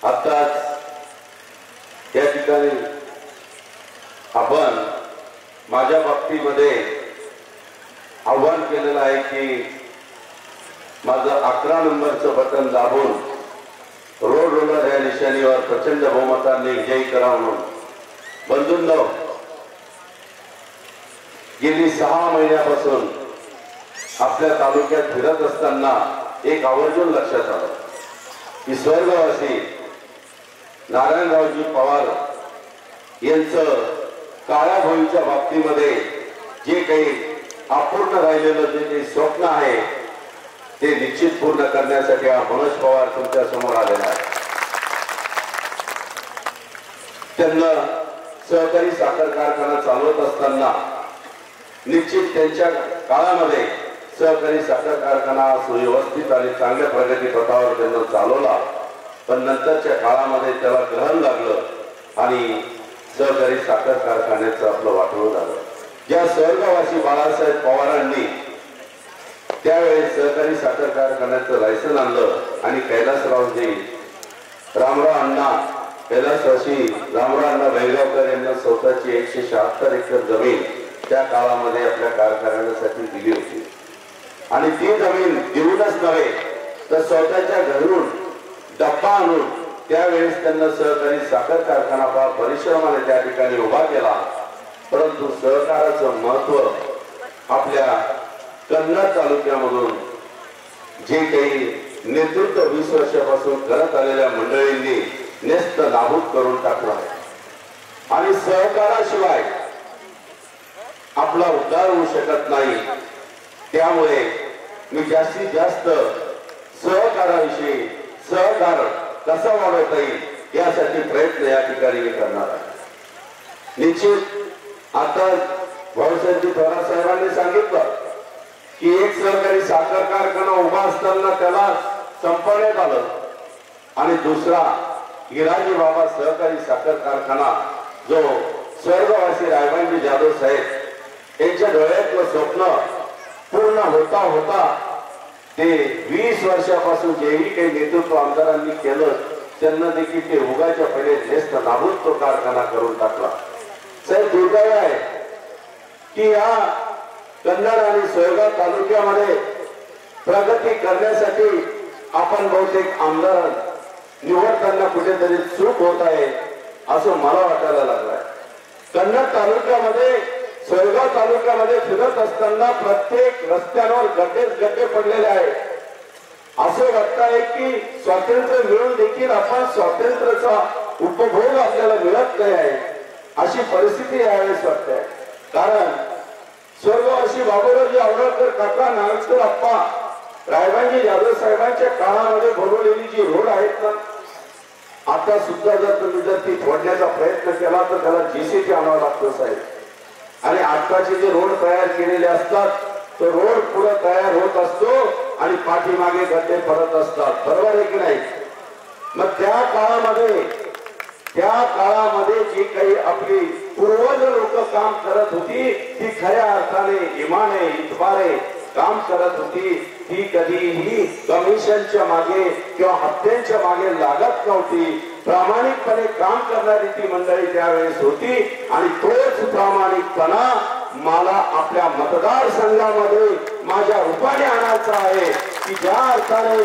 आताच या ठिकाणी आपण माझ्या बाबतीमध्ये आव्हान केलेलं आहे की माझं 11 नंबरचं बटन दाबून रोड रोलर या निशाणीवर प्रचंड बहुमताने विजयी करा म्हणून बंधूंनो, गेली 6 महिन्यापासून आपल्या तालुक्यात फिरत असताना एक आवर्जून लक्षात आलं की स्वर्गवासी नारायणरावजी पवार यांचं काळ्या भोईच्या बाबतीमध्ये जे काही अपूर्ण राहिलेलं जे काही स्वप्न आहे ते निश्चित पूर्ण करण्यासाठी हा मनोज पवार तुमच्या समोर आलेला आहे। त्यांना सहकारी साखर कारखाना चालवत असताना निश्चित त्यांच्या काळामध्ये सहकारी साखर कारखाना सुव्यवस्थित आणि चांगल्या प्रगती पथावर त्यांना चालवला, पण नंतरच्या काळामध्ये त्याला ग्रहण लागलं आणि सहकारी साखर कारखान्याचं आपलं वाटोळं झालं। ज्या स्वर्गवासी बाळासाहेब पवारांनी त्यावेळेस सहकारी साखर कारखान्याचं लायसन आणलं आणि कैलासरावजी रामराव अण्णा कैलासवासी रामराव अण्णा बैगावकर यांना स्वतःची 176 एकर जमीन त्या काळामध्ये आपल्या कारखान्यासाठी दिली होती आणि ती जमीन देऊनच नव्हे तर स्वतःच्या घरून डब्बा आणून त्यावेळेस त्यांना सहकारी साखर कारखाना फार परिश्रमाने त्या ठिकाणी उभा केला। परंतु सहकाराचं महत्व आपल्या कन्नड तालुक्यामधून जे काही नेतृत्व 20 वर्षापासून करत आलेल्या मंडळींनी नेस्त नाबूद करून टाकला आहे आणि सहकाराशिवाय आपला उद्धार होऊ शकत नाही। त्यामुळे मी जास्तीत जास्त सहकाराविषयी सहकार कसा वाढवता येईल यासाठी प्रयत्न या ठिकाणी मी करणार आहे। निश्चित आता भाऊसाहेब थोरात साहेबांनी सांगितलं की एक सहकारी साखर कारखाना उभा असताना त्याला संपवण्यात आलं आणि दुसरा हिराजी बाबा सहकारी साखर कारखाना जो स्वर्गवासी रायबांजी जाधव साहेब यांच्या डोळ्यातलं स्वप्न पूर्ण होता होता ते 20 वर्षापासून जेही काही नेतृत्व आमदारांनी केलं त्यांना देखील ते उगाच्या पहिले नेस्त नाबूद तो कारखाना करून टाकला। साहेब दुर्दैव आहे की या कन्नड आणि सोयगाव तालुक्यामध्ये प्रगती करण्यासाठी आपण बहुतेक आमदार निवडताना कुठेतरी चूक होत आहे असं मला वाटायला लागलंय। कन्नड तालुक्यामध्ये सोयगाव तालुक्यामध्ये फिरत असताना प्रत्येक रस्त्यांवर गड्डे पडलेले आहेत। असं वाटत आहे की स्वातंत्र्य मिळून देखील आपण स्वातंत्र्याचा उपभोग आपल्याला मिळत नाही आहे अशी परिस्थिती यावेळेस वाटते। कारण स्वर्गवासी बाबूरावजी आवळकर काका नागेश्वर अप्पा रायबांजी जाधव साहेबांच्या काळामध्ये बनवलेली जी रोड आहेत ना, आता सुद्धा जर तुम्ही ती फोडण्याचा प्रयत्न केला तर त्याला जेसीबी आणावं लागतो साहेब। आणि आताचे जे रोड तयार केलेले असतात तो रोड पुढे तयार होत असतो आणि पाठीमागे गड्डे पडत असतात, बरोबर आहे की नाही? मग त्या काळामध्ये जी काही आपली पूर्वज लोक काम करत होती ती खऱ्या अर्थाने इमाने इतबारे काम करत होती। ती कधीही कमिशनच्या मागे किंवा हप्त्यांच्या मागे लागत नव्हती। प्रामाणिकपणे काम करणारी ती मंडळी त्यावेळेस होती आणि तोच प्रामाणिकपणा मला आपल्या मतदारसंघामध्ये माझ्या रूपाने आणायचा आहे की ज्या अर्थाने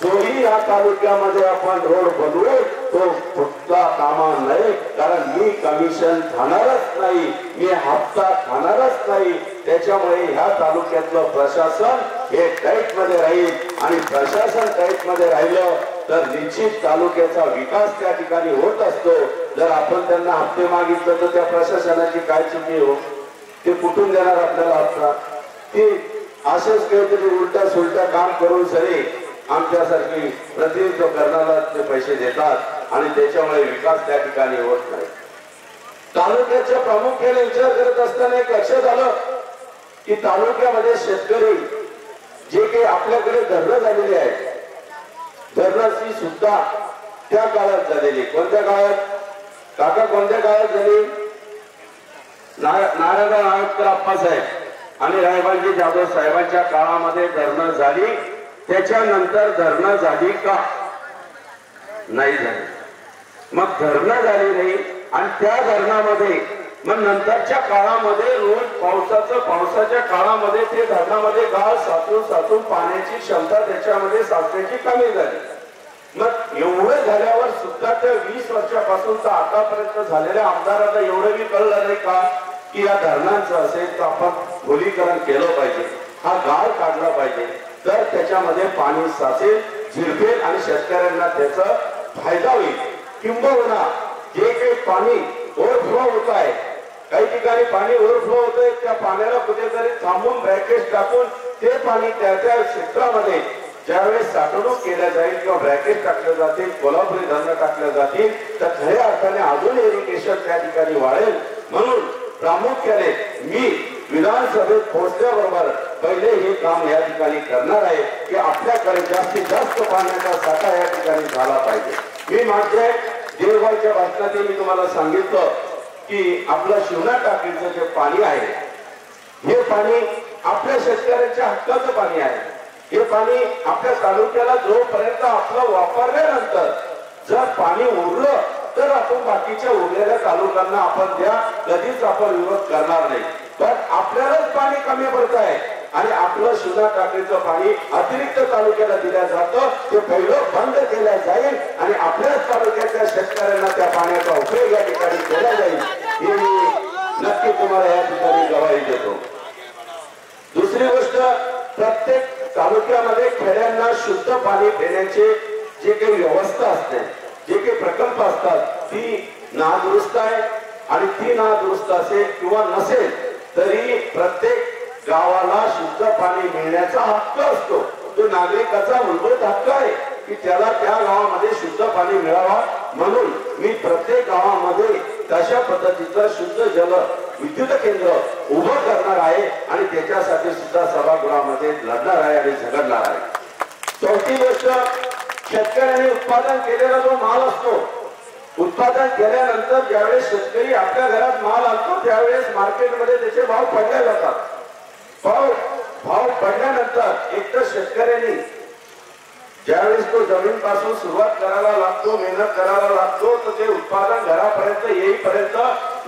जोही या तालुक्यामध्ये आपण रोड बनवू तो फुटला कामा नाही। कारण मी कमिशन खाणारच नाही, मी हप्ता खाणारच नाही। त्याच्यामुळे ह्या तालुक्यातलं प्रशासन हे टाईट मध्ये राहील आणि प्रशासन टाईट मध्ये राहिलं तर निश्चित तालुक्याचा विकास त्या ठिकाणी होत असतो। जर आपण त्यांना हप्ते मागितलं तर त्या प्रशासनाची काय चुकी हो, ते कुठून देणार आपल्याला हप्ता? ती असेच काहीतरी उलटा सुलटा काम करून सरी आमच्यासारखी प्रतिनिधित्व करण्याला ते पैसे देतात आणि त्याच्यामुळे विकास त्या ठिकाणी होत नाही। तालुक्याच्या प्रामुख्याने विचार करत असताना एक लक्षात आलं की तालुक्यामध्ये शेतकरी जे काही आपल्याकडे धरणं झालेली आहेत, धरणाची सुद्धा त्या काळात झालेली। कोणत्या काळात काका, कोणत्या काळात झाली? नारायणराव नागेश्वर अप्पा साहेब आणि रायबांजी जाधव साहेबांच्या काळामध्ये धरणं झाली। त्याच्यानंतर धरणं झाली का? नाही झाली। मग धरणं झाली नाही आणि त्या धरणामध्ये मग नंतरच्या काळामध्ये रोज पावसाच्या काळामध्ये ते धरणामध्ये गाळ साचून पाण्याची क्षमता त्याच्यामध्ये साचण्याची कमी झाली। मग एवढं झाल्यावर सुद्धा त्या 20 वर्षापासून तर आतापर्यंत झालेल्या आमदारांना एवढंही कळलं नाही का की या धरणांचं असेल तर आपण खोलीकरण केलं पाहिजे, हा गाळ काढला पाहिजे, तर त्याच्यामध्ये पाणी साचेल, झिरपेल आणि शेतकऱ्यांना त्याचा फायदा होईल। किंबहुना जे काही पाणी ओव्हरफ्लो होत आहे, काही ठिकाणी पाणी ओव्हरफ्लो होतंय, त्या पाण्याला कुठेतरी थांबून ब्रॅकेट टाकून ते पाणी त्या क्षेत्रामध्ये ज्यावेळेस साठवणूक केल्या जाईल किंवा ब्रॅकेट टाकले जातील, कोल्हापुरी धरणं टाकल्या जातील, तर खऱ्या अर्थाने अजून इरिगेशन त्या ठिकाणी वाढेल। म्हणून प्रामुख्याने मी विधानसभेत पोहोचल्याबरोबर पहिले हे काम या ठिकाणी करणार आहे की आपल्याकडे जास्तीत जास्त पाण्याचा साठा या ठिकाणी झाला पाहिजे। मी माझ्या देवगावच्या भाषणात मी तुम्हाला सांगितलं की आपलं शिवना टाकीचं जे पाणी आहे हे पाणी आपल्या शेतकऱ्यांच्या हक्काचं पाणी आहे। हे पाणी आपल्या तालुक्याला जोपर्यंत आपलं वापरल्यानंतर जर पाणी उरलं तर आपण बाकीच्या उरलेल्या तालुक्यांना आपण द्या, कधीच आपण विरोध करणार नाही। पण आपल्यालाच पाणी कमी पडत आहे आणि आपलं शिवना टाकीचं पाणी अतिरिक्त तालुक्याला दिलं जातं, ते पहिलं बंद केलं जाईल आणि आपल्याच तालुक्याच्या शेतकऱ्यांना त्या पाण्याचा उपयोग या ठिकाणी केला जाईल, हे मी नक्की तुम्हाला या ठिकाणी ग्वाही देतो। दुसरी गोष्ट, प्रत्येक तालुक्यामध्ये खेड्यांना शुद्ध पाणी पिण्याचे जे काही व्यवस्था असते, जे काही प्रकल्प असतात, ती नादुरुस्त आहे आणि ती नादुरुस्त असेल किंवा नसेल तरी प्रत्येक गावाला शुद्ध पाणी मिळण्याचा हक्क असतो। तो नागरिकाचा मूलभूत हक्क आहे की त्याला त्या गावामध्ये शुद्ध पाणी मिळावा। म्हणून मी प्रत्येक गावामध्ये तशा पद्धतीचं शुद्ध जल विद्युत केंद्र उभं करणार आहे आणि त्याच्यासाठी सुद्धा सभागृहामध्ये लढणार आहे आणि झगडणार आहे। चौथी गोष्ट, शेतकऱ्यांनी उत्पादन केलेला जो माल असतो, उत्पादन केल्यानंतर ज्यावेळेस शेतकरी आपल्या घरात माल आणतो त्यावेळेस मार्केटमध्ये त्याचे भाव पडले जातात। भाव पडल्यानंतर एक तर शेतकऱ्यांनी ज्यावेळेस तो जमीन पासून सुरुवात करायला लागतो, मेहनत करायला लागतो, तर ते उत्पादन घरापर्यंत येईपर्यंत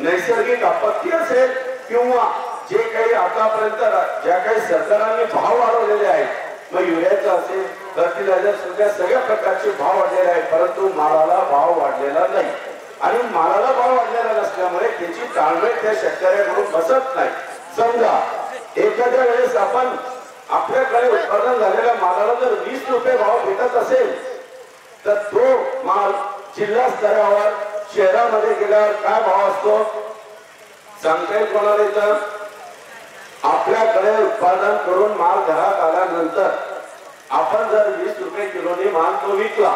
नैसर्गिक आपत्ती असेल किंवा जे काही आतापर्यंत ज्या काही सरकारांनी भाव वाढवलेले आहेत, मग युरियाचा असेल, फर्टिलायझर, सगळ्या प्रकारचे भाव वाढलेले आहेत, परंतु मालाला भाव वाढलेला नाही आणि मालाला भाव वाढलेला नसल्यामुळे त्याची ताळमेळ त्या शेतकऱ्याकडून बसत नाही। समजा एखाद्या वेळेस आपण आपल्याकडे उत्पादन झालेल्या मालाला जर 20 रुपये भाव भेटत असेल तर तो माल जिल्हा स्तरावर शहरामध्ये गेल्यावर काय भाव असतो सांगता येईल कोणाला? इथं आपल्याकडे उत्पादन करून माल घरात आल्यानंतर आपण जर 20 रुपये किलोने माल तो विकला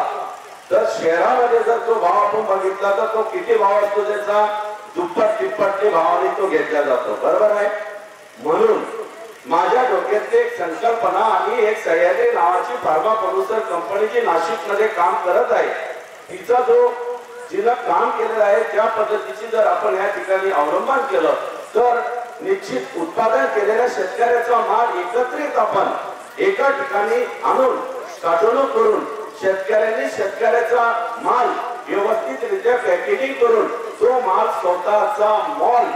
तर शहरामध्ये जर तो भाव आपण बघितला तर तो किती भाव असतो? त्याचा दुप्पट तिप्पट भावाने तो घेतला जातो, बरोबर आहे? म्हणून माझ्या डोक्यात एक संकल्पना आणि एक सह्याद्री नावाची फार्मा प्रोड्युसर कंपनी जी नाशिक मध्ये काम करत आहे, तिचा जो जिला काम केलेलं आहे त्या पद्धतीची जर आपण या ठिकाणी अवलंबन केलं तर निश्चित उत्पादन केलेल्या शेतकऱ्याचा माल एकत्रित आपण एका ठिकाणी आणून साठवणूक करून शेतकऱ्यांनी शेतकऱ्याचा माल व्यवस्थितरित्या पॅकेजिंग करून तो माल स्वतःचा मॉल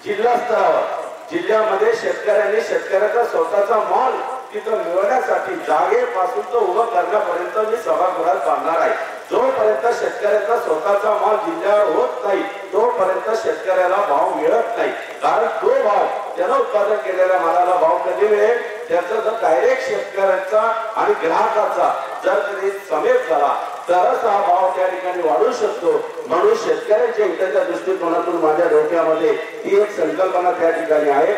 जिल्हा स्तरावर जिल्ह्यामध्ये शेतकऱ्यांनी शेतकऱ्याचा स्वतःचा माल तिथं मिळवण्यासाठी जागेपासून तो उभं करण्यापर्यंत मी सभागृहात बांधणार आहे। जोपर्यंत शेतकऱ्याचा स्वतःचा माल जिल्ह्यावर होत नाही तोपर्यंत शेतकऱ्याला भाव मिळत नाही, कारण तो भाव त्यानं उत्पादन केलेल्या मालाला भाव कधी मिळेल? त्याचा जर डायरेक्ट शेतकऱ्याचा आणि ग्राहकाचा जर कधी समेट झाला तरच हा भाव त्या ठिकाणी वाढू शकतो। म्हणून शेतकऱ्यांच्या हिताच्या दृष्टिकोनातून माझ्या डोक्यामध्ये ही एक संकल्पना त्या ठिकाणी आहे।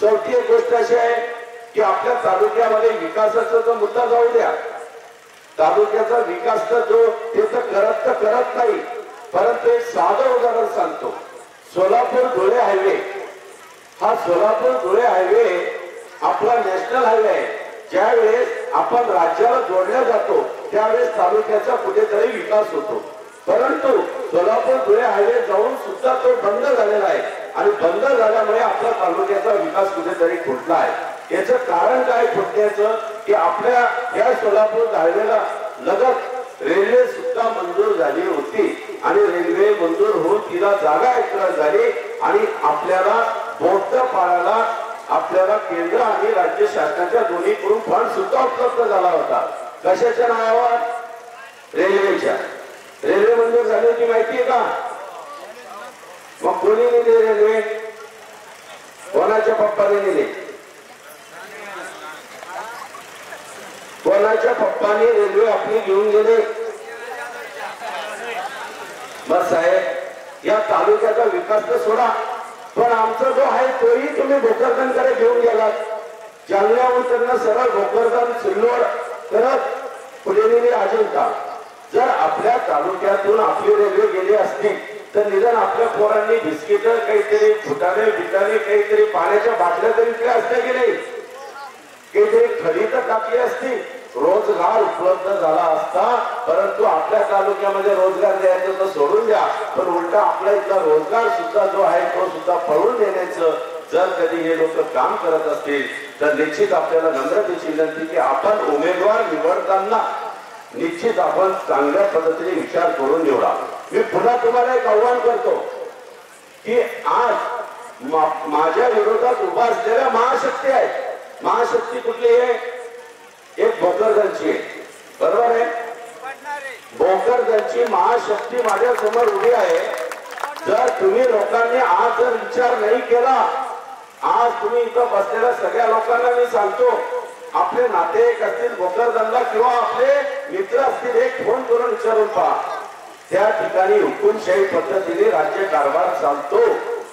चौथी एक गोष्ट अशी आहे की आपल्या तालुक्यामध्ये विकासाचा जो मुद्दा जाऊ द्या, तालुक्याचा विकास तर जो ते तर करत नाही, परंतु एक साधं उदाहरण सांगतो। सोलापूर धुळे हायवे, हा सोलापूर धुळे हायवे आपला नॅशनल हायवे आहे। ज्यावेळेस आपण राज्याला जोडल्या जातो त्यावेळेस तालुक्याचा कुठेतरी विकास होतो, परंतु सोलापूर धुळे हायवे जाऊन सुद्धा तो बंद झालेला आहे आणि बंद झाल्यामुळे आपला तालुक्याचा विकास कुठेतरी खुंटला आहे। याचं कारण काय खुंटण्याचं की आपल्या या सोलापूर हायवेला लगत रेल्वे सुद्धा मंजूर झाली होती आणि रेल्वे मंजूर होऊन तिला जागा एकत्र झाली आणि आपल्याला बौद्ध पाळायला आपल्याला केंद्र आणि राज्य शासनाच्या दोन्हीकडून फंड सुद्धा उपलब्ध झाला होता. कशाच्या नावावर? रेल्वेच्या. रेल्वे मंजूर झाली होती माहितीये का? मग कोणी नेली रेल्वे? कोणाच्या पप्पाने नेली? कोणाच्या पप्पाने रेल्वे आपली घेऊन गेले? बस साहेब, या तालुक्याचा विकास तर सोडा, पण आमचा जो आहे तोही तुम्ही भोकरदनकडे घेऊन गेलात. जालन्याहून त्यांना सरळ भोकरदन, सिल्लोड करत पुढे अजिंठा. जर आपल्या तालुक्यातून आपली रेल्वे गेली असती तर निदान आपल्या पोरांनी बिस्किट, काहीतरी फुटाणे बिटाणे, काहीतरी पाण्याच्या बाटल्या तरी इकडे असत्या की नाही? काहीतरी खडी तर टाकली असती, रोजगार उपलब्ध झाला असता. परंतु आपल्या तालुक्यामध्ये रोजगार द्यायचं तर सोडून द्या, पण उलटा आपल्या इथला रोजगार सुद्धा जो आहे तो सुद्धा पळवून देण्याचं जर कधी हे लोक काम करत असतील तर निश्चित आपल्याला नम्रतेची विनंती की आपण उमेदवार निवडताना निश्चित आपण चांगल्या पद्धतीने विचार करून निवडा. मी पुन्हा तुम्हाला एक आव्हान करतो की आज माझ्या विरोधात उभा असलेल्या महाशक्ती आहेत. महाशक्ती कुठली आहे? एक भोकरदनची आहे, बरोबर आहे? भोकरदनची महाशक्ती माझ्या समोर उभी आहे. जर तुम्ही लोकांनी आज जर विचार नाही केला, आज तुम्ही इथं बसलेल्या सगळ्या लोकांना मी सांगतो, आपले नातेवाईक असतील भोकरदनला किंवा आपले मित्र असतील, एक फोन करून विचारून पहा. त्या ठिकाणी हुकुमशाही पद्धतीने राज्य कारभार चालतो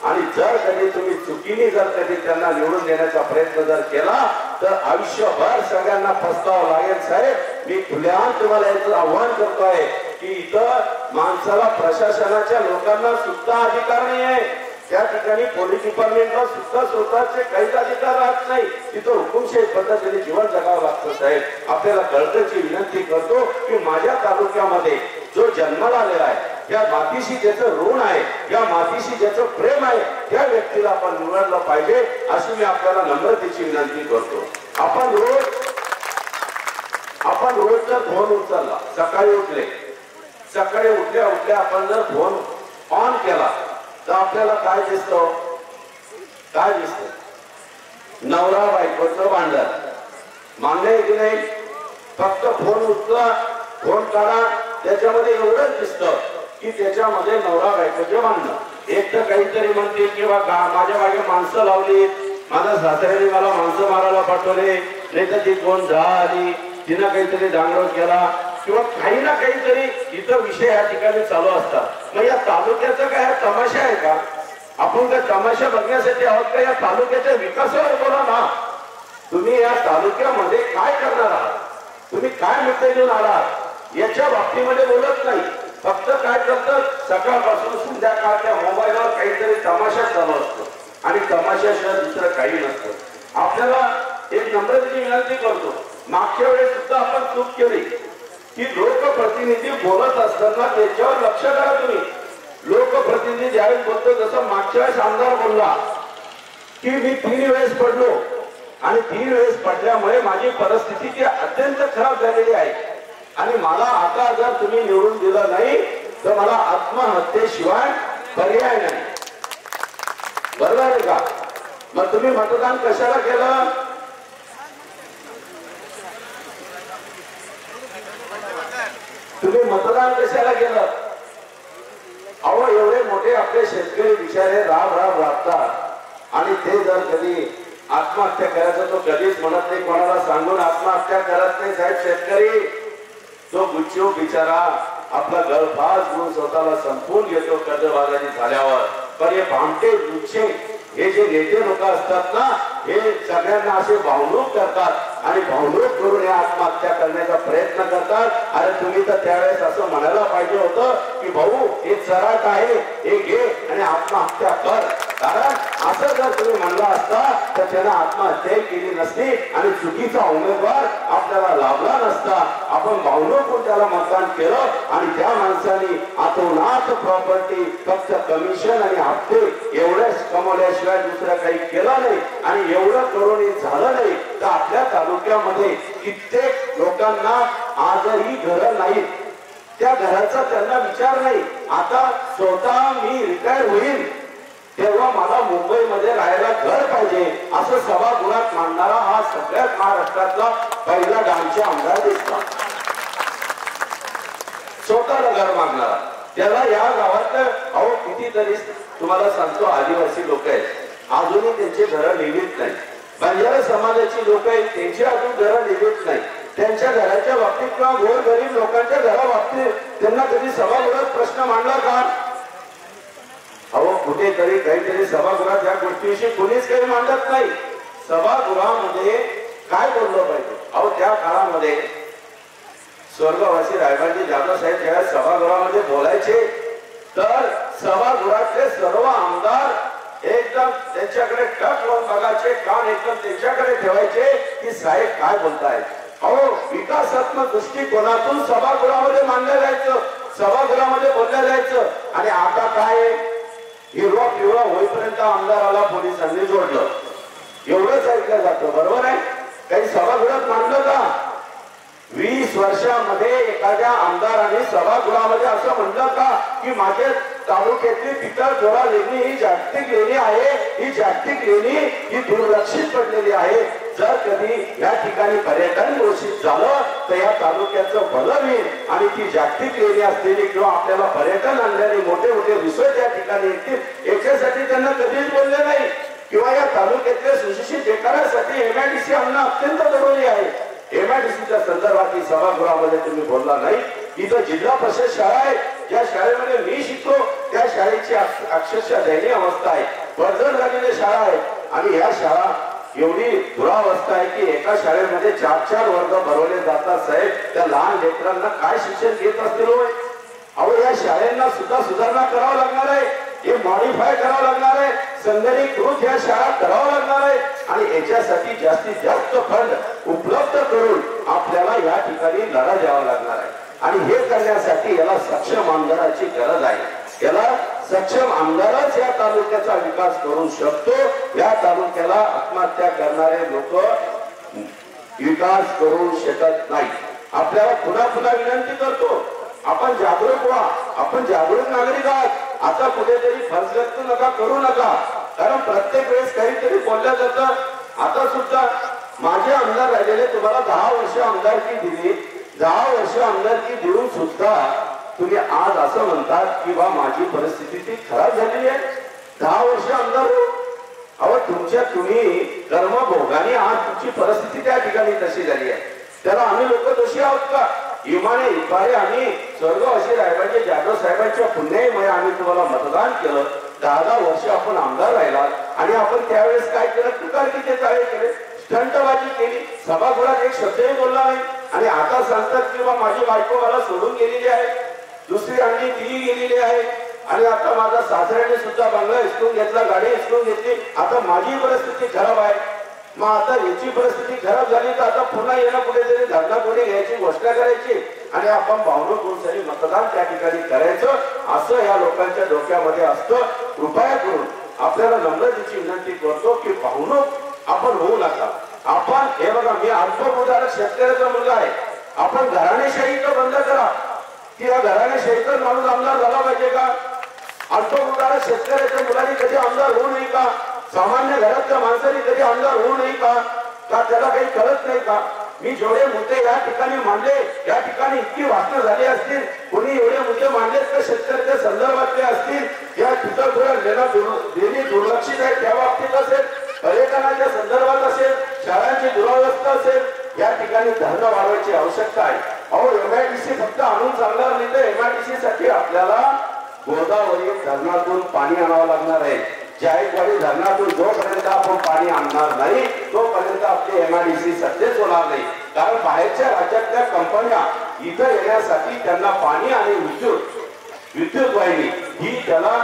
आणि जर कधी तुम्ही चुकीने जर कधी त्यांना निवडून देण्याचा प्रयत्न जर केला तर आयुष्यभर सगळ्यांना पस्तावं लागेल. साहेब, मी खुलेआम तुम्हाला याचं आव्हान करतोय की इथं माणसाला, प्रशासनाच्या लोकांना सुद्धा अधिकार नाही आहे. त्या ठिकाणी पोलीस डिपार्टमेंटला सुद्धा स्वतःचे काहीच अधिकार राहत नाही. तिथं हुकुमशाही पद्धतीने जीवन जगावं लागतं. साहेब, आपल्याला कळकळीची विनंती करतो की माझ्या तालुक्यामध्ये जो जन्माला आलेला आहे, या मातीशी ज्याचं ऋण आहे, या मातीशी ज्याचं प्रेम आहे, त्या व्यक्तीला आपण निवडलं पाहिजे अशी मी आपल्याला नम्रतेची विनंती करतो. आपण रोज जर फोन उचलला, सकाळी उठल्या आपण जर फोन ऑन केला तर आपल्याला काय दिसतं? नवरा बायकोचं भांडण. मान्य आहे की नाही? फक्त फोन उचला, फोन काढा, त्याच्यामध्ये एवढंच दिसतं की त्याच्यामध्ये नवरा बायकोचे भांडण. एक तर काहीतरी म्हणते किंवा माझ्या मागे माणसं लावली, माझ्या सासऱ्याने मला माणसं मारायला पाठवले, नाही तर ती कोण झाली, तिनं काहीतरी डांगडो केला किंवा काही ना काहीतरी इतर विषय या ठिकाणी चालू असतात. मग या तालुक्याचा काय हा तमाशा आहे का? आपण काय तमाशा बघण्यासाठी आहोत का? या तालुक्याच्या विकासावर बोला ना. तुम्ही या तालुक्यामध्ये काय करणार आहात, तुम्ही काय मुद्दे घेऊन आलात याच्या बाबतीमध्ये बोलत नाही. फक्त काय करतात, सकाळपासून संध्याकाळच्या मोबाईलवर काहीतरी तमाशा चालू असतो आणि तमाशाशिवाय दुसरं काही नसतं. आपल्याला एक नम्रतेची विनंती करतो, मागच्या वेळेस सुद्धा आपण चूक केली की लोकप्रतिनिधी बोलत असताना त्याच्यावर लक्ष करा. तुम्ही लोकप्रतिनिधी ज्यावेळेस बोलतो, जसं मागच्या वेळेस आमदार बोलला की मी 3 वेळेस पडलो आणि 3 वेळेस पडल्यामुळे माझी परिस्थिती अत्यंत खराब झालेली आहे आणि मला आता जर तुम्ही निवडून दिलं नाही तर मला आत्महत्येशिवाय पर्याय नाही. बरोबर आहे का? मग तुम्ही मतदान कशाला केलं? तुम्ही मतदान कशाला केलं? अहो, एवढे मोठे आपले शेतकरी बिचारे राब वागतात आणि ते जर कधी आत्महत्या करायचं तो कधीच म्हणत नाही, कोणाला सांगून आत्महत्या करत नाही. साहेब, शेतकरी तो गुच्चो बिचारा आपला गळफास घेऊन स्वतःला संपवून घेतो कर्जबाजारी झाल्यावर. पण हे भामटे गुच्छे, हे जे नेते लोक असतात ना, हे सगळ्यांना असे भावणूक करतात आणि भावणूक करून या आत्महत्या करण्याचा प्रयत्न करतात. अरे तुम्ही तर त्यावेळेस असं म्हणायला पाहिजे होतं की भाऊ हे चराट आहे, हे घे आणि आत्महत्या कर. कारण असं जर तुम्ही म्हणला असता तर त्यानं आत्महत्या केली नसती आणि चुकीचा उमेदवार आपल्याला लाभला नसता. आपण भावणूक त्याला मतदान केलं आणि त्या माणसाने आतोनात प्रॉपर्टी, फक्त कमिशन आणि हप्ते एवढ्याच कमवल्याशिवाय दुसरं काही केलं नाही. आणि एवढं करून झालं नाही तर आपल्या तालुक्यामध्ये कित्येक लोकांना आजही घरं नाहीत. त्या घराचा त्यांना विचार नाही. आता स्वतः मी रिटायर होईल तेव्हा मला मुंबईमध्ये राहायला घर पाहिजे असं सभागृहात मांडणारा हा सगळ्यात महाराष्ट्रातला पहिला डान्सचा आमदार दिसला. स्वतःला घर मागणारा. त्याला या गावातलं अहो कितीतरी तुम्हाला सांगतो आदिवासी लोक आहेत, अजूनही त्यांचे घर निर्मित नाही. बंजारा समाजाची लोक आहेत, त्यांची अजून घरं निर्मित नाही. त्यांच्या घराच्या बाबतीत किंवा गोरगरीब लोकांच्या घराबाबतीत त्यांना कधी सभागृहात प्रश्न मांडला का? अहो कुठेतरी काहीतरी सभागृहात या गोष्टीविषयी कोणीच काही मांडत नाही. सभागृहामध्ये काय बोललं पाहिजे? अहो त्या काळामध्ये स्वर्गवासी रायबाजी जाधव साहेब जेव्हा सभागृहामध्ये बोलायचे तर सभागृहातले सर्व आमदार एकदम त्यांच्याकडे टक लावून बघायचे, कान एकदम त्यांच्याकडे ठेवायचे की साहेब काय बोलतायत. अहो विकासात्मक दृष्टिकोनातून सभागृहामध्ये मांडलं जायचं, सभागृहामध्ये बोललं जायचं. आणि आता काय हिरवा पिवळा होईपर्यंत आमदाराला पोलिसांनी जोडलं, एवढंच ऐकलं जातं. बरोबर आहे? काही सभागृहात मांडलं का? 20 वर्षामध्ये एखाद्या आमदाराने सभागृहामध्ये असं म्हणलं का की माझ्या तालुक्यातली पितळखोरा लेणी ही जागतिक लेणी आहे, ही जागतिक लेणी ही दुर्लक्षित पडलेली आहे. जर कधी या ठिकाणी पर्यटन घोषित झालं तर या तालुक्याचं भलं होईल आणि ती जागतिक लेणी असलेली किंवा आपल्याला पर्यटन आणलेले मोठे मोठे रिसॉर्ट या ठिकाणी येतील याच्यासाठी त्यांना कधीच बोलले नाही. किंवा या तालुक्यातल्या सुशिक्षित बेकारांसाठी MIDC आणणं अत्यंत जरुरी आहे. MIDCच्या संदर्भात सभागृहामध्ये तुम्ही बोलला नाही. इथं जिल्हा परिषद शाळा आहे, ज्या शाळेमध्ये मी शिकतो त्या शाळेची अक्षरशः दयनीय अवस्था आहे. वर्धन झालेली शाळा आहे आणि या शाळा एवढी दुरावस्था आहे की एका शाळेमध्ये 4-4 वर्ग भरवले जातात. साहेब त्या लहान लेकरांना काय शिक्षण घेत असतील होय? अहो या शाळेंना सुद्धा सुधारणा करावं लागणार आहे, हे मॉडिफाय करावं लागणार आहे, संगणकीकृत या शाळा करावं लागणार आहे आणि याच्यासाठी जास्तीत जास्त फंड उपलब्ध करून आपल्याला या ठिकाणी लढा द्यावा लागणार आहे. आणि हे करण्यासाठी याला सक्षम आमदाराची गरज आहे. याला सक्षम आमदारच या तालुक्याचा विकास करू शकतो. या तालुक्याला आत्महत्या करणारे लोक विकास करू शकत नाही. आपल्याला पुन्हा पुन्हा विनंती करतो, आपण जागरूक व्हा, आपण जागरूक नागरिक आहात. आता कुठेतरी फसगत नका करू नका, कारण प्रत्येक वेळेस काहीतरी बोललं जातं. आता सुद्धा माझे आमदार राहिलेले तुम्हाला 10 वर्ष आमदारकी दिली, 10 वर्ष आमदारकी देऊन सुद्धा तुम्ही आज असं म्हणतात की बा माझी परिस्थिती ती खराब झालेली आहे. 10 वर्ष आमदार अहो तुम्ही कर्मभोगाने आज तुमची परिस्थिती त्या ठिकाणी तशी झाली आहे. त्याला आम्ही लोक दोषी आहोत का? इमाने इतबारे आम्ही स्वर्गवासी रायबाजी जाधव साहेबांच्या पुण्याईमुळे आम्ही तुम्हाला मतदान केलं. 10 वर्ष आपण आमदार राहिला आणि आपण त्यावेळेस काय केलं? तुकारकीचे चाळे केले, स्टंटबाजी केली, सभागृहात एक शब्दही बोलला नाही. आणि आता सांगतात की बा माझी बायको मला सोडून गेलेली आहे, दुसरी अंडी ती गेलेली आहे आणि आता माझा सासऱ्याने सुद्धा बंगला हिसकून घेतला, गाडी हिसकून घेतली. आता माझी परिस्थिती खराब आहे. मग आता याची परिस्थिती खराब झाली तर आता पुन्हा येणं कुठेतरी धरणा कोणी घ्यायची, घोषणा करायची आणि आपण भावनिक मतदान त्या ठिकाणी करायचं असं या लोकांच्या डोक्यामध्ये असतं. कृपया करून आपल्याला नम्रतेची विनंती करतो की भावनिक आपण होऊ नका. आपण हे बघा, मी अल्पभूधारक शेतकऱ्याचा मुलगा आहे. आपण घराणेशाही तर बंद करा की या घराणेशाहीतच माणूस आमदार झाला पाहिजे का? अल्पभूधारक शेतकऱ्याच्या मुलांनी कधी आमदार होऊ नये का? सामान्य घरातल्या माणसाने कधी आमदार होऊ नये का? त्याला काही कळत नाही का? मी जेवढे मुद्दे या ठिकाणी मांडले, या ठिकाणी इतकी भाषणं झाली असतील, कोणी एवढे मुद्दे मांडलेत का शेतकऱ्याच्या संदर्भातले असतील, या देणी दुर्लक्षित आहे त्या बाबतीत असेल, पर्यटनाच्या संदर्भात असेल, शाळांची दुरावस्था असेल, या ठिकाणी धरणं वाढवायची आवश्यकता आहे. अहो MIDC फक्त आणून चालणार नाही तर MIDC साठी आपल्याला गोदावरी धरणातून पाणी आणावं लागणार आहे. जायकवाडी धरणातून जोपर्यंत आपण पाणी आणणार नाही तोपर्यंत आपले MIDC सध्याच होणार नाही. कारण बाहेरच्या राज्यातल्या कंपन्या इथं येण्यासाठी त्यांना पाणी आणि विद्युत वाहिनी ही त्याला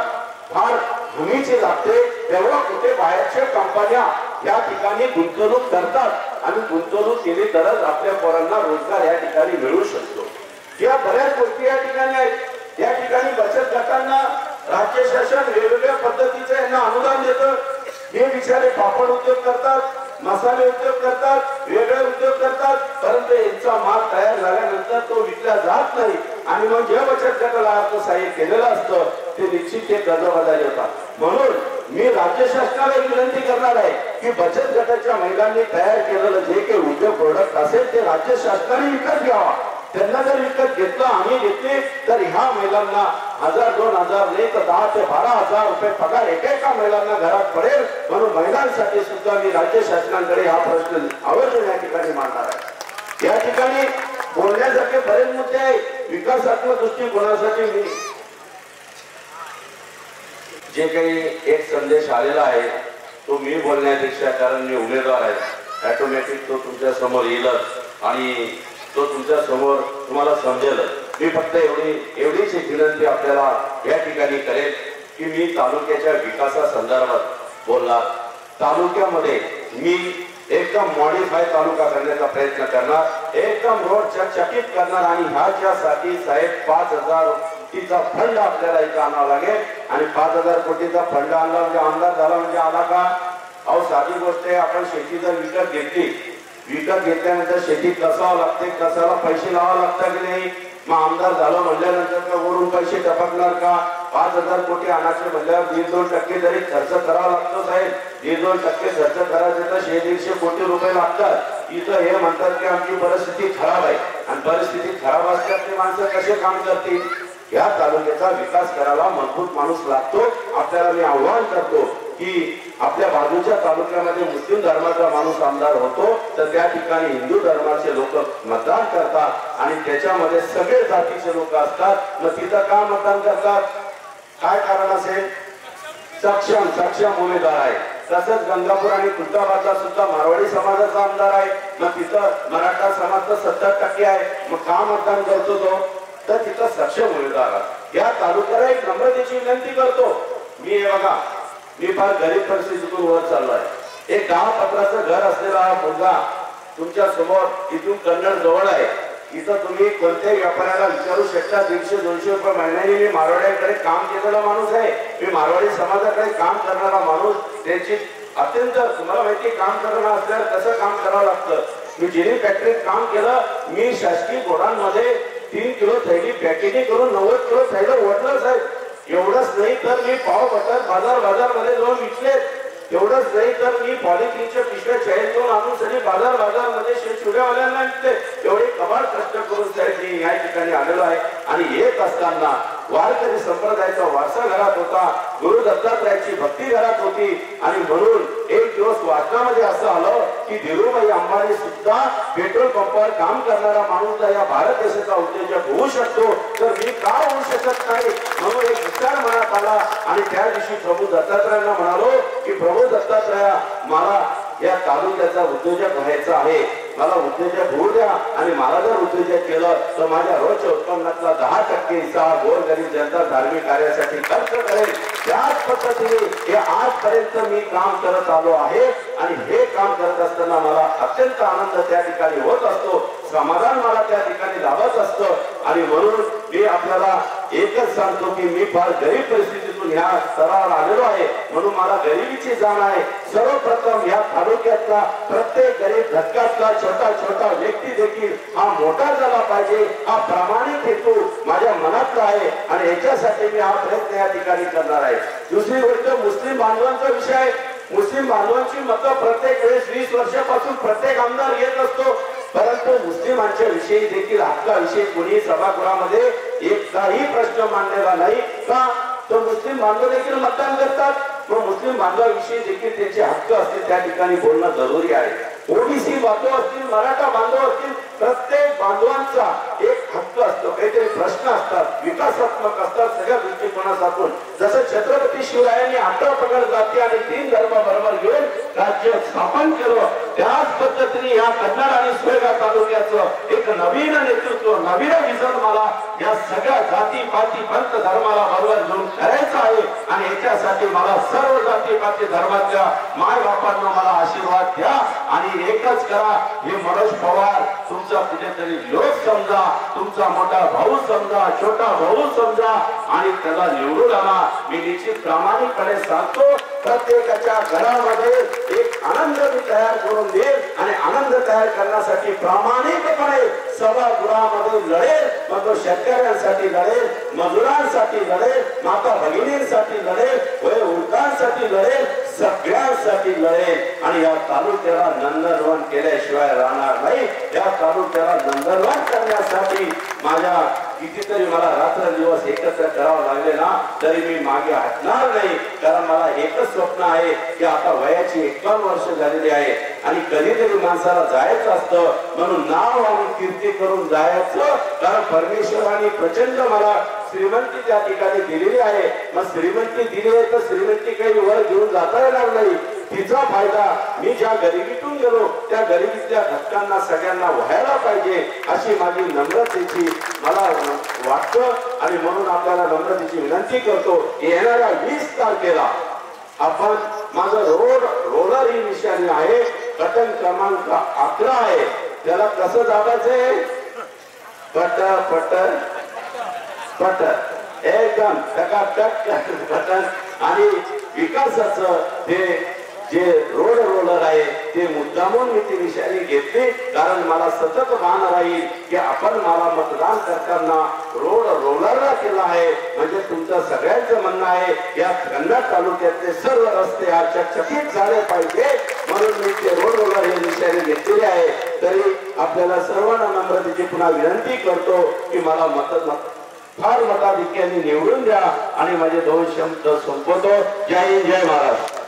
फार हमीची लागते. तेव्हा कुठे बाहेरच्या कंपन्या या ठिकाणी गुंतवणूक करतात आणि गुंतवणूक केली तरच आपल्या पोरांना रोजगार या ठिकाणी मिळू शकतो. या बऱ्याच गोष्टी या ठिकाणी आहेत. या ठिकाणी बचत गटांना राज्य शासन वेगवेगळ्या पद्धतीचं यांना अनुदान देतं. हे बिचारे पापड उद्योग करतात, मसाले उद्योग करतात, वेगळे उद्योग करतात, परंतु यांचा माल तयार झाल्यानंतर तो विकला जात नाही. आणि मग जे बचत गटाला अर्थसहाय्य केलेलं असतं ते निश्चित ते कर्जबाजारी होतात. म्हणून मी राज्य शासनाला एक विनंती करणार आहे की बचत गटाच्या महिलांनी तयार केलेलं जे काही उद्योग प्रोडक्ट असेल ते राज्य शासनाने विकत घ्यावा. त्यांना जर विकत घेतलं आम्ही घेतले तर ह्या महिलांना 1000-2000 नाही तर 10,000 ते 12,000 रुपये पगार एकेका महिलांना घरात पडेल. म्हणून महिलांसाठी सुद्धा मी राज्य शासनाकडे हा प्रश्न आवर्जून या ठिकाणी मांडणार आहे. या ठिकाणी बोलण्यासारखे बरेच मुद्दे आहे. विकासात्मक दृष्टिकोनासाठी मी जे काही एक संदेश आलेला आहे तो मी बोलण्यापेक्षा, कारण मी उमेदवार आहे, ऑटोमॅटिक तो तुमच्या समोर येईलच आणि तो तुमच्या समोर तुम्हाला समजेल. मी फक्त एवढीच एक विनंती आपल्याला या ठिकाणी करेल की मी तालुक्याच्या विकासासंदर्भात बोलला. तालुक्यामध्ये मी एकदम मॉडिफाय तालुका करण्याचा प्रयत्न करणार, एकदम रोड चकचकीत करणार आणि ह्याच्यासाठी साहेब 5,000 कोटीचा फंड आपल्याला इथं आणावा लागेल. आणि 5,000 कोटीचा फंड आणला म्हणजे आमदार झाला म्हणजे आला का? अहो साधी गोष्ट आहे. आपण शेती जर विकत घेतली, विकत घेतल्यानंतर शेतीत कसावं लागते, कसाला पैसे लावावं लागतात की नाही. मग आमदार झालं म्हणल्यानंतर का वरून पैसे टपकणार का? 5,000 कोटी आणायचे म्हणल्यावर 1.5% जरी खर्च करावा लागतो साहेब. 1.5% खर्च करायचे तर 100-150 कोटी रुपये लागतात. इथं हे म्हणतात की आमची परिस्थिती खराब आहे आणि परिस्थिती खराब असल्यास ते माणसं कसे काम करतील? या तालुक्याचा विकास करायला मजबूत माणूस लागतो. आपल्याला मी आव्हान करतो की आपल्या बाजूच्या तालुक्यामध्ये मुस्लिम धर्माचा माणूस आमदार होतो तर त्या ठिकाणी हिंदू धर्माचे लोक मतदान करतात आणि त्याच्यामध्ये सगळे जातीचे लोक असतात. मग तिथं का मतदान करतात? काय कारण असेल? सक्षम उमेदवार आहे. तसंच गंगापूर आणि खुलताबादला सुद्धा मारवाडी समाजाचा आमदार आहे. मग तिथं मराठा समाज तर 70% आहे. मग का मतदान करतो तो? तर तिथं सक्षम उमेदवार आहे. या तालुक्याला एक नम्रतेची विनंती करतो मी. हे बघा, मी फार गरीब परिस्थितीतून वर चाललोय. एक 10 पत्राचं घर असलेला हा मुलगा तुमच्या समोर इथून कन्नड जवळ आहे. इथं तुम्ही कोणत्याही व्यापाऱ्याला विचारू शकता. 150-200 रुपये महिन्याने मी मारवाड्याकडे काम केलेला माणूस आहे. मी मारवाडी समाजाकडे काम करणारा माणूस. त्यांची अत्यंत तुम्हाला माहिती काम करणं असल्यावर कसं काम करावं लागतं. मी जिनी फॅक्टरीत काम केलं. मी शासकीय गोडांमध्ये 3 किलो थैली पॅकेजिंग करून 90 किलो थैलं ओढलं साहेब. एवढंच नाही तर मी पाव बटर बाजारमध्ये जाऊन विकले. एवढंच नाही तर मी पॉलिथिनच्या पिशव्या चाळीस घेऊन आणून सगळी बाजारमध्ये शिवड्यावाल्यांना विकते. एवढे कमाल कष्ट करून साहेब मी या ठिकाणी आलेलो आहे. आणि येत असताना वारकरी संप्रदायाचा वारसा घरात होता, गुरु दत्तात्रयाची भक्ती घरात होती. आणि म्हणून एक दिवस वाचनामध्ये असं आलं की धीरूभाई अंबानी सुद्धा पेट्रोल पंपावर काम करणारा माणूस या भारत देशाचा उद्योजक होऊ शकतो तर मी का होऊ शकत नाही? म्हणून एक विचार मनात आला आणि त्या दिवशी प्रभू दत्तात्रयांना म्हणालो की प्रभू दत्तात्रया, मला या तालुक्याचा उद्योजक व्हायचा आहे. मला उद्योजक होऊ द्या आणि मला जर उद्योजक केलं तर माझ्या रोजच्या उत्पन्नातला 10% हिस्सा गोरगरीब जनता धार्मिक कार्यासाठी खर्च करेल. त्याच पद्धतीने हे आजपर्यंत मी काम करत आलो आहे आणि हे काम करत असताना मला अत्यंत आनंद त्या ठिकाणी होत असतो, समाधान मला त्या ठिकाणी लाभत असतं. आणि म्हणून मी आपल्याला एकच सांगतो की मी फार गरीब परिस्थितीतून ह्या स्तरावर आलेलो आहे. म्हणून मला गरिबीची जाण आहे. सर्वप्रथम या तालुक्यातला प्रत्येक गरीब घटकातला छोटा व्यक्ती देखील हा मोठा झाला पाहिजे, हा प्रामाणिक हेतू माझ्या मनातला आहे आणि याच्यासाठी मी हा प्रयत्न या ठिकाणी करणार आहे. दुसरी गोष्ट मुस्लिम बांधवांचा विषय आहे. मुस्लिम बांधवांची मतं प्रत्येक वेळेस 20 वर्षापासून प्रत्येक आमदार येत असतो, परंतु मुस्लिमांच्या विषयी देखील हक्काविषयी कोणी सभागृहामध्ये एकदाही प्रश्न मांडलेला नाही का? तो मुस्लिम बांधव देखील मतदान करतात. तो मुस्लिम बांधवाविषयी देखील त्यांचे हक्क असतील त्या ठिकाणी बोलणं जरुरी आहे. ओबीसी बांधव असतील, मराठा बांधव असतील, प्रत्येक बांधवांचा एक हक्क असतो. काहीतरी प्रश्न असतात, विकासात्मक असतात सगळ्या दृष्टिकोनातून. जसं छत्रपती शिवरायांनी 18 पगड जाती आणि 3 धर्म बरोबर घेऊन राज्य स्थापन केलं, त्याच पद्धतीने या कन्नड आणि सोयगाव तालुक्याचं एक नवीन नेतृत्व, नवीन विजन मला या सगळ्या जाती पाती पंथ धर्माला बरोबर घेऊन करायचं आहे. आणि याच्यासाठी मला सर्व जाती पाती धर्माच्या माय बापांना मला आशीर्वाद द्या आणि एकच करा. हे मनोज पवार तुमचा कुठेतरी लोक समजा, तुमचा मोठा भाऊ समजा, छोटा भाऊ समजा आणि त्याला निवडून आणा. मी निश्चित प्रामाणिकपणे सांगतो प्रत्येकाच्या घरामध्ये एक आनंद मी तयार करून देईल आणि आनंद तयार करण्यासाठी प्रामाणिकपणे सभागृहामध्ये लढेल. मग तो शेतकऱ्यांसाठी लढेल, मजुरांसाठी लढेल, माता भगिनींसाठी लढेल, वयोवृद्धांसाठी लढेल, सगळ्यांसाठी लढेल. आणि या तालुक्याला नंदनवन केल्याशिवाय राहणार नाही. या तालुक्याला नंदनवन करण्यासाठी माझ्या कितीतरी मला रात्र दिवस एकत्र करावं लागले ना तरी मी मागे हटणार नाही. कारण मला एकच स्वप्न आहे की आता वयाची 51 वर्ष झालेली आहे आणि कधीतरी माणसाला जायचं असतं म्हणून नाव आणि कीर्ती करून जायचं. कारण परमेश्वराने प्रचंड मला श्रीमंती त्या ठिकाणी दिलेली आहे. मग श्रीमंती दिली आहे तर श्रीमंती काही वर घेऊन जाता येणार नाही. तिचा फायदा मी ज्या गरिबीतून गेलो त्या गरिबीतल्या घटकांना सगळ्यांना व्हायला पाहिजे अशी माझी नम्रतेची मला वाटतं. आणि म्हणून आपल्याला नम्रतेची विनंती करतो. येणाऱ्या 20 तारखेला आपण माझं रोलर ही निशाणी आहे. बटन क्रमांक 11 आहे. त्याला कसं दाबायचंय? पट पट पट एकदम टकाटक बटन. आणि विकासाचं ते जे रोलर आहे ते मुद्दामून मी ती निशाणी घेतली कारण मला सतत भान राहील की आपण मला मतदान करताना रोलरला केला आहे. म्हणजे तुमचं सगळ्यांचं म्हणणं आहे या कन्नड तालुक्यातले सर्व रस्ते चकचकीत झाले पाहिजे म्हणून मी ते रोलर हे निशाणी घेतलेली आहे. तरी आपल्याला सर्वांना नम्रतेची पुन्हा विनंती करतो की मला फार मताधिक्याने निवडून द्या आणि माझे 2 शब्द संपवतो. जय हिंद, जय महाराष्ट्र.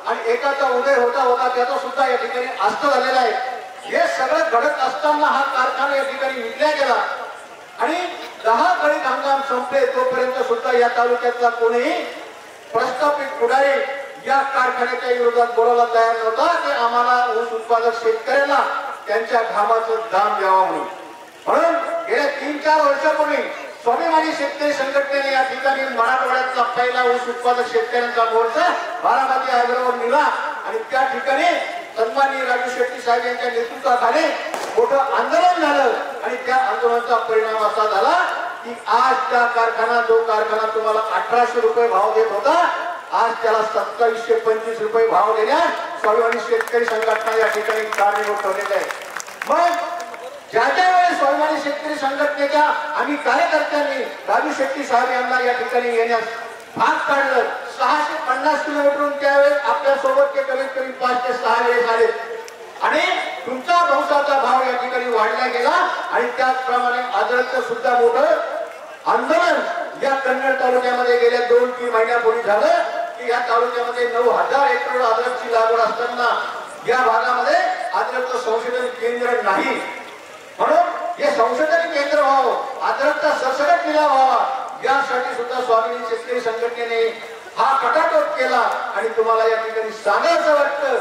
आणि एकाचा उदय होता होता त्याचा सुद्धा या ठिकाणी अस्त झालेला आहे. हे सगळं घडत असताना हा कारखाना या ठिकाणी विकला गेला आणि 10 गळीत हंगाम संपले तोपर्यंत सुद्धा या तालुक्यातला कोणीही प्रस्थापित पुढारी या कारखान्याच्या विरोधात बोलायला तयार नव्हता की आम्हाला ऊस उत्पादक शेतकऱ्यांना त्यांच्या घामाचं दाम द्यावा म्हणून. म्हणून गेल्या 3-4 वर्षापूर्वी स्वाभिमानी शेतकरी संघटनेने या ठिकाणी मराठवाड्यातला पहिला ऊस उत्पादक शेतकऱ्यांचा मोर्चा बारामती आग्रावर निघाला आणि त्या ठिकाणी सन्माननीय राजू शेट्टी साहेब यांच्या नेतृत्वाखाली मोठं आंदोलन झालं. आणि त्या आंदोलनाचा परिणाम असा झाला की आज त्या जो कारखाना तुम्हाला 1800 रुपये भाव देत होता आज त्याला 2725 रुपये भाव देण्यास स्वाभिमानी शेतकरी संघटना या ठिकाणी कारणीभूत ठरलेलं आहे. मग ज्या वेळेस स्वाभिमानी शेतकरी संघटनेच्या आम्ही कार्यकर्त्यांनी राजू शेट्टी साहेब यांना या ठिकाणी येण्यास भाग काढलं 650 किलोमीटरहून त्यावेळेस आपल्या सोबत ते कमीत कमी 5 ते 6 वेळेस आले आणि तुमचा भौसाचा भाव या ठिकाणी वाढला गेला. आणि त्याचप्रमाणे आदरचं सुद्धा मोठं आंदोलन या कन्नड तालुक्यामध्ये गेल्या 2-3 महिन्यापूर्वी झालं की या तालुक्यामध्ये 9000 एकर अद्रकची लागवड असताना या भागामध्ये अद्रकचं संशोधन केंद्र नाही. म्हणून हे संशोधन केंद्र व्हावं, अद्रकचा सरसकट लिलाव व्हावा यासाठी सुद्धा स्वाभिमानी शेतकरी संघटनेने हा खटाटोप केला. आणि तुम्हाला या ठिकाणी सांगायचं वाटतं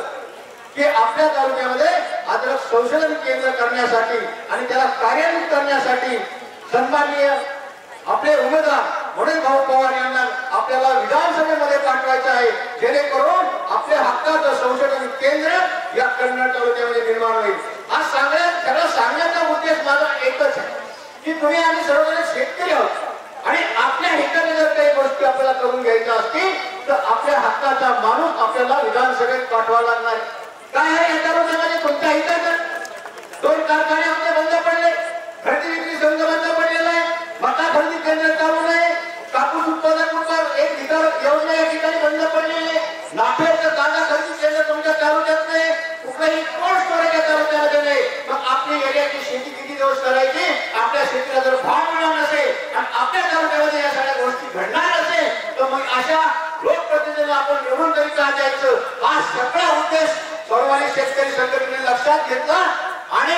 की आपल्या तालुक्यामध्ये अद्रक संशोधन केंद्र करण्यासाठी आणि त्याला कार्यान्वित करण्यासाठी सन्माननीय आपले उमेदवार मनोज भाऊ पवार यांना आपल्याला विधानसभेमध्ये पाठवायचं आहे जेणेकरून आपल्या हक्काचं संशोधन केंद्र या कन्नड तालुक्यामध्ये निर्माण होईल. आज सगळं सांगण्याचा उद्देश माझा एकच आहे की तुम्ही आम्ही सर्वजण शेतकरी आहोत आणि आपल्या हिताने जर काही गोष्टी आपल्याला करून घ्यायच्या असतील तर आपल्या हक्काचा माणूस आपल्याला विधानसभेत पाठवावा लागणार. काय आहे या तालुक्यामध्ये कोणत्या हिताचं 2 कारखाने आपले बंद पडले, खरेदी विक्री संघ बंद पडलेला आहे, मका खरेदी केंद्र चालू नाही, कापूस उत्पादक एक योजना या ठिकाणी बंद पडलेली आहे, नाफेडचं कांदा खरेदी केंद्र तुमच्या तालुक्यात नाही, कुठलाही कोल्ड स्टोरेज या तालुक्यामध्ये नाही. मग आपली एरियाची शेती किती दिवस करायची? आपल्या शेतीला जर भाव मिळणार नसेल आणि आपल्या तालुक्यामध्ये या सगळ्या गोष्टी घडणार नसेल तर मग अशा लोकप्रतिनिधींना आपण निवडून तरी का द्यायचं? हा सगळा उद्देश स्वाभिमानी शेतकरी संघटनेने लक्षात घेतला आणि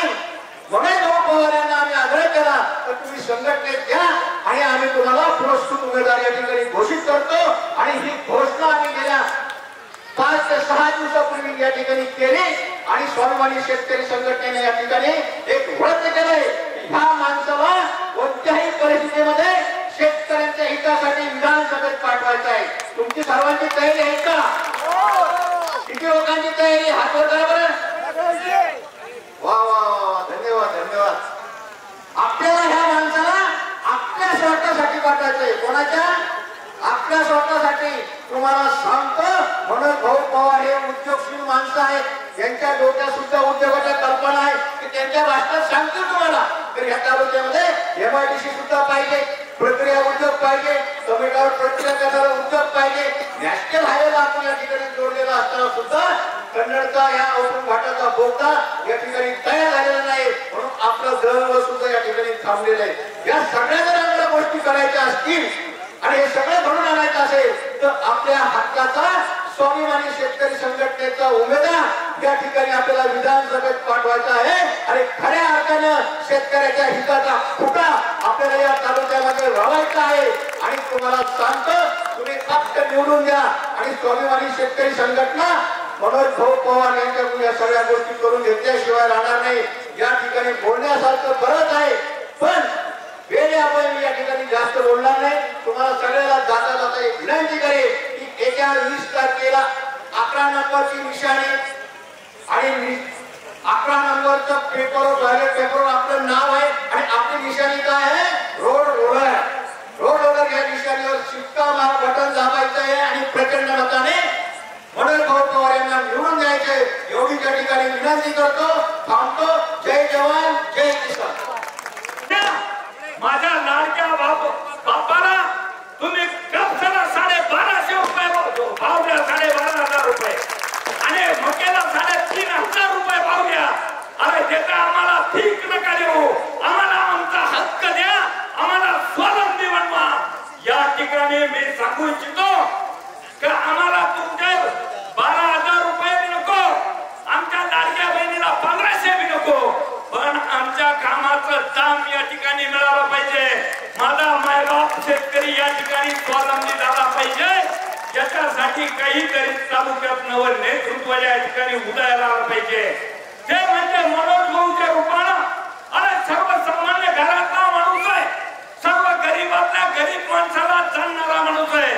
मनोज भाऊ पवार यांना आम्ही आग्रह केला तर तुम्ही संघटनेत घ्या आणि आम्ही तुम्हाला पुरस्कृत उमेदवार या ठिकाणी घोषित करतो. आणि ही घोषणा आम्ही गेल्या 5 ते 6 दिवसापूर्वी या ठिकाणी केली आणि स्वाभिमानी शेतकरी संघटनेने या ठिकाणी एक व्रत केलंय ह्या माणसाला कोणत्याही परिस्थितीमध्ये शेतकऱ्यांच्या हितासाठी विधानसभेत पाठवायचं आहे. तुमची सर्वांची तयारी आहे का? किती लोकांची तयारी? हात वर करा बरं. वा वा वा, धन्यवाद धन्यवाद. आपल्याला ह्या माणसाला आपल्या स्वार्थासाठी पाठवायचं करायचंय. कोणाच्या? आपल्या स्वतःसाठी. तुम्हाला सांगतो मनोज भाऊ पवार हे उद्योगशील माणसं आहेत. यांच्या डोक्यात सुद्धा उद्योगाच्या कल्पना आहे की त्यांच्या भाषणात सांगतील तुम्हाला. तर ह्या तालुक्यामध्ये MIDC सुद्धा पाहिजे, प्रक्रिया उद्योग पाहिजे, टोमॅटोवर प्रक्रिया करणारा उद्योग पाहिजे. नॅशनल हायवेला आपण या ठिकाणी जोडलेला असताना सुद्धा कन्नडचा या औरंग घाटाचा बोगदा या ठिकाणी तयार झालेला नाही, म्हणून आपलं दळणवळण सुद्धा या ठिकाणी थांबलेलं आहे. या सगळ्या जर आपल्याला गोष्टी करायच्या असतील आणि हे सगळं घडून आणायचं असेल तर आपल्या हक्काचा स्वाभिमानी शेतकरी संघटनेचा उमेदवार या ठिकाणी आपल्याला विधानसभेत पाठवायचा आहे आणि खऱ्या अर्थानं शेतकऱ्याच्या हिताचा फुटा आपल्याला या तालुक्यामध्ये रवायचा आहे. आणि तुम्हाला सांगतो तुम्ही फक्त निवडून द्या आणि स्वाभिमानी शेतकरी संघटना मनोज भाऊ पवार यांच्याकडून या सगळ्या गोष्टी करून घेतल्याशिवाय राहणार नाही. या ठिकाणी बोलण्यासारखं बरंच आहे, पण वेळे आपण या ठिकाणी जास्त बोलणार नाही. तुम्हाला सगळ्याला जाता जाता एक विनंती करेल की येत्या 20 तारखेला 11 नंबरची निशाणी आणि 11 नंबरचा पेपरवर आपलं नाव आहे आणि आपली निशाणी काय आहे? Road roller. रोड रोलर या निशाणीवर शिक्का बटन दाबायचं आहे आणि प्रचंड मताने मनोज भाऊ पवार यांना निवडून द्यायचे. एवढी त्या ठिकाणी विनंती करतो. थांबतो. जय जवान जय किसान. माझ्या लाडक्या बापाला तुम्ही कापसाला 1250 रुपये भाव द्या, 12,500 रुपये आणि मक्याला 3,500 रुपये भाव द्या. अरे त्याचा आम्हाला ठीक नका देऊ, आम्हाला आमचा हक्क द्या, आम्हाला स्वावलंबी बनवा. या ठिकाणी मी सांगू इच्छितो की आम्हाला तुमच्या 12,000 रुपये बी नको, आमच्या लाडक्या बहिणीला 1,500 बी नको, पण आमच्या कामाचं दाम या ठिकाणी मिळालं पाहिजे. माझा मायबाप शेतकरी या ठिकाणी स्वावलंबी झाला पाहिजे. याच्यासाठी काहीतरी तालुक्यात नव नेतृत्व या ठिकाणी उदयाला आलं पाहिजे. ते म्हणजे मनोज भाऊच्या रूपानं अरे सर्वसामान्य घरातला माणूस आहे, सर्व गरीबातल्या गरीब माणसाला जाणणारा माणूस आहे.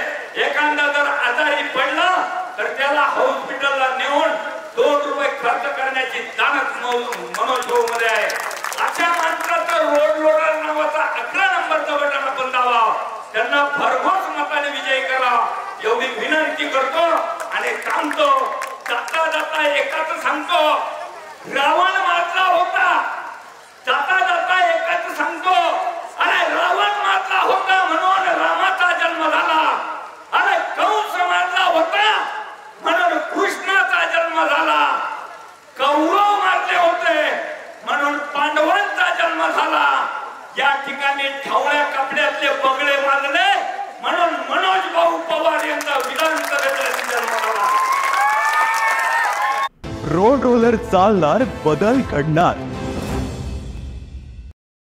एखादा जर आजारी पडला तर त्याला हॉस्पिटलला नेऊन 2 रुपये खर्च करण्याची ताकद मनोज भाऊ मध्ये आहे. अशा माणसाचं रोड लोडर नावाचा 11 नंबरचा बटन आपण दाबाव, त्यांना भरघोस मताने विजयी करा एवढी विनंती करतो आणि थांबतो. जाता जाता एकाच सांगतो, रावण मारला होता. जाता जाता एकाच सांगतो, अरे रावण मारला होता म्हणून रामाचा जन्म झाला. अरे कंस मारला होता म्हणून कृष्णाचा जन्म झाला. कौरव मारले होते म्हणून पांडवांचा जन्म झाला. या ठिकाणी ढवळ्या कपड्यातले बगळे मारले म्हणून मनोज भाऊ पवार यांचा विधानसभेत जन्म झाला. रोड रोलर चालणार, बदल घडणार.